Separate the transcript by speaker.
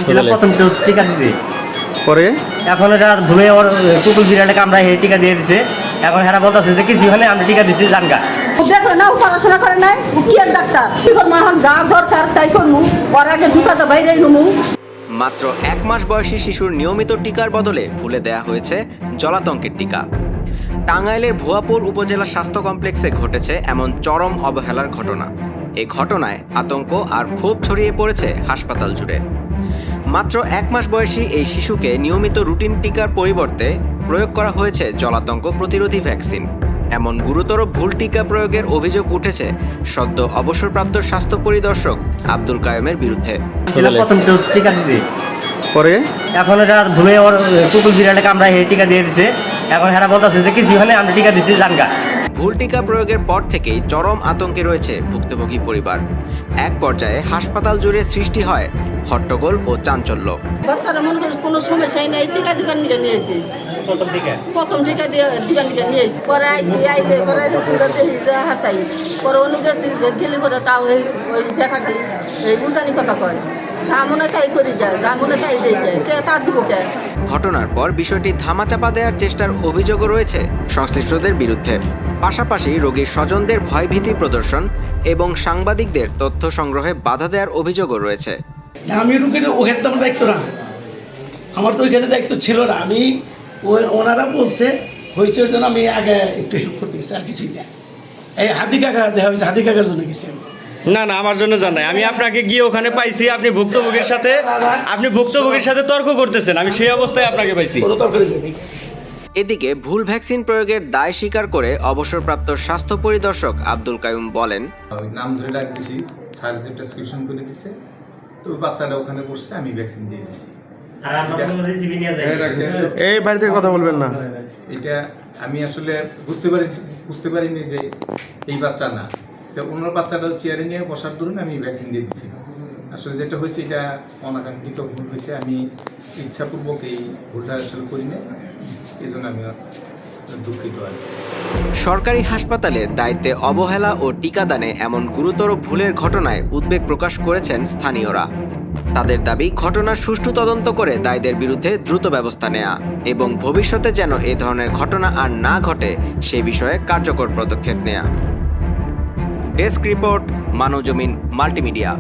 Speaker 1: দিয়েছিলাম প্রথম ডোজ টিকা দিতে,
Speaker 2: পরে
Speaker 1: এখন এটা ভুলে ওর কুকুর বিড়ালে কামড়ায় এই টিকা দিয়ে দিছে। এখন হেরা বলতেছে যে কিছু হলে আমরা টিকা দিচ্ছি জানগা।
Speaker 3: ও দেখলো না, ও পড়াশোনা করে নাই, ও কি আর ডাক্তার? কি করবো এখন? যা দরকার তাই করবো, ওর আগে জুতাটা বাইরে নেবো।
Speaker 4: মাত্র 1 মাস বয়সী শিশুর নিয়মিত টিকার বদলে ভুলে দেয়া হয়েছে জলাতঙ্কের টিকা। টাঙ্গাইলের ভুয়াপুর উপজেলা স্বাস্থ্য কমপ্লেক্সে ঘটেছে এমন চরম অবহেলার ঘটনা। এই ঘটনায় আতঙ্ক আর ক্ষোভ ছড়িয়ে পড়েছে হাসপাতাল জুড়ে। মাত্র 1 মাস বয়সী এই শিশুকে নিয়মিত রুটিন টিকার পরিবর্তে প্রয়োগ করা হয়েছে জলাতঙ্ক প্রতিরোধী ভ্যাকসিন। এমন গুরুতর ভুল টিকা প্রয়োগের অভিযোগ উঠেছে সদ্য অবসরপ্রাপ্ত স্বাস্থ্য পরিদর্শক আব্দুল কায়েমের বিরুদ্ধে।
Speaker 1: দিয়েছিলাম প্রথম ডোজ টিকা দিতে,
Speaker 2: পরে
Speaker 1: এখন এটা ভুলে ওর কুকুর বিড়ালে কামড়ায় এই টিকা দিয়ে দিছে। এখন হেরা বলতেছে যে কিছু হলে আমরা টিকা দিচ্ছি জানগা।
Speaker 4: ভুল টিকা প্রয়োগের পর থেকেই চরম আতঙ্কে রয়েছে ভুক্তভোগী পরিবার। এক পর্যায়ে হাসপাতাল জুড়ে সৃষ্টি হয় হট্টগোল ও চাঞ্চল্য।
Speaker 3: বাচ্চারা মনে করেন কোনো সমস্যাই নাই, টিকা দিবার নিয়ে নিয়েছে। প্রথম টিকা দিবার নিয়ে নিয়েছে, পরে আইলে পরে সুন্দর দেখি যে হাসাই, পরে অন্য গেছি যে গেলে পরে তাও ওই দেখা খালি এই উজানি কথা কয়, যা মনে তাই করি যায়, যা মনে তাই দিয়ে যায়, কে তার দিব কে।
Speaker 4: ঘটনার পর বিষয়টি ধামাচাপা দেওয়ার চেষ্টার অভিযোগও রয়েছে সংশ্লিষ্টদের বিরুদ্ধে। পাশাপাশি রোগীর স্বজনদের ভয়ভীতি প্রদর্শন এবং সাংবাদিকদের তথ্য সংগ্রহে বাধা দেওয়ার অভিযোগও রয়েছে।
Speaker 5: আমি রুগীর ওখানে তো আমার দায়িত্ব না, আমার তো ওইখানে দায়িত্ব ছিল না। আমি ওনারা বলছে হয়েছে ওই জন্য আমি আগে একটু হেল্প করতে গেছি, আর কিছুই না। এই হাতি কাকা দেখা হয়েছে, হাতি কাকার জন্য গেছি আমি।
Speaker 2: না না, আমার জন্য জানাই। আমি আপনাকে গিয়ে ওখানে পাইছি, আপনি ভুক্তভোগীর সাথে তর্ক করতেছেন, আমি সেই অবস্থায় আপনাকে পাইছি।
Speaker 5: কোনো তরকারি নেই।
Speaker 4: এদিকে ভুল ভ্যাকসিন প্রয়োগের দায় স্বীকার করে অবসরপ্রাপ্ত স্বাস্থ্য পরিদর্শক আব্দুল কাইয়ুম বলেন,
Speaker 6: ওই নাম ধরে ডাক দিছি, স্যার যে প্রেসক্রিপশন করে দিছে, তো ওই বাচ্চাটা ওখানে বসছে, আমি ভ্যাকসিন দিয়ে দিছি।
Speaker 1: আর আমরা কোনো রিসিভি নিয়ে যাই।
Speaker 2: এই বাড়িতে কথা বলবেন না।
Speaker 6: এটা আমি আসলে বুঝতে পারিনি যে এই বাচ্চা না, তো ওনার বাচ্চাটা চেয়ারে নিয়ে বসার দরুন আমি ভ্যাকসিন দিয়ে দিছি। আসলে যেটা হয়েছে এটা অনাকাঙ্ক্ষিত ভুল হয়েছে, আমি ইচ্ছাপূর্বক এই ভুলটা আসলে করি না, এই জন্য আমি দুঃখিত আর কি।
Speaker 4: সরকারি হাসপাতালে দায়িত্বে অবহেলা ও টিকাদানে এমন গুরুতর ভুলের ঘটনায় উদ্বেগ প্রকাশ করেছেন স্থানীয়রা। তাদের দাবি ঘটনার সুষ্ঠু তদন্ত করে দায়ীদের বিরুদ্ধে দ্রুত ব্যবস্থা নেওয়া এবং ভবিষ্যতে যেন এ ধরনের ঘটনা আর না ঘটে সে বিষয়ে কার্যকর পদক্ষেপ নেওয়া। Desk report, Manabzamin multimedia.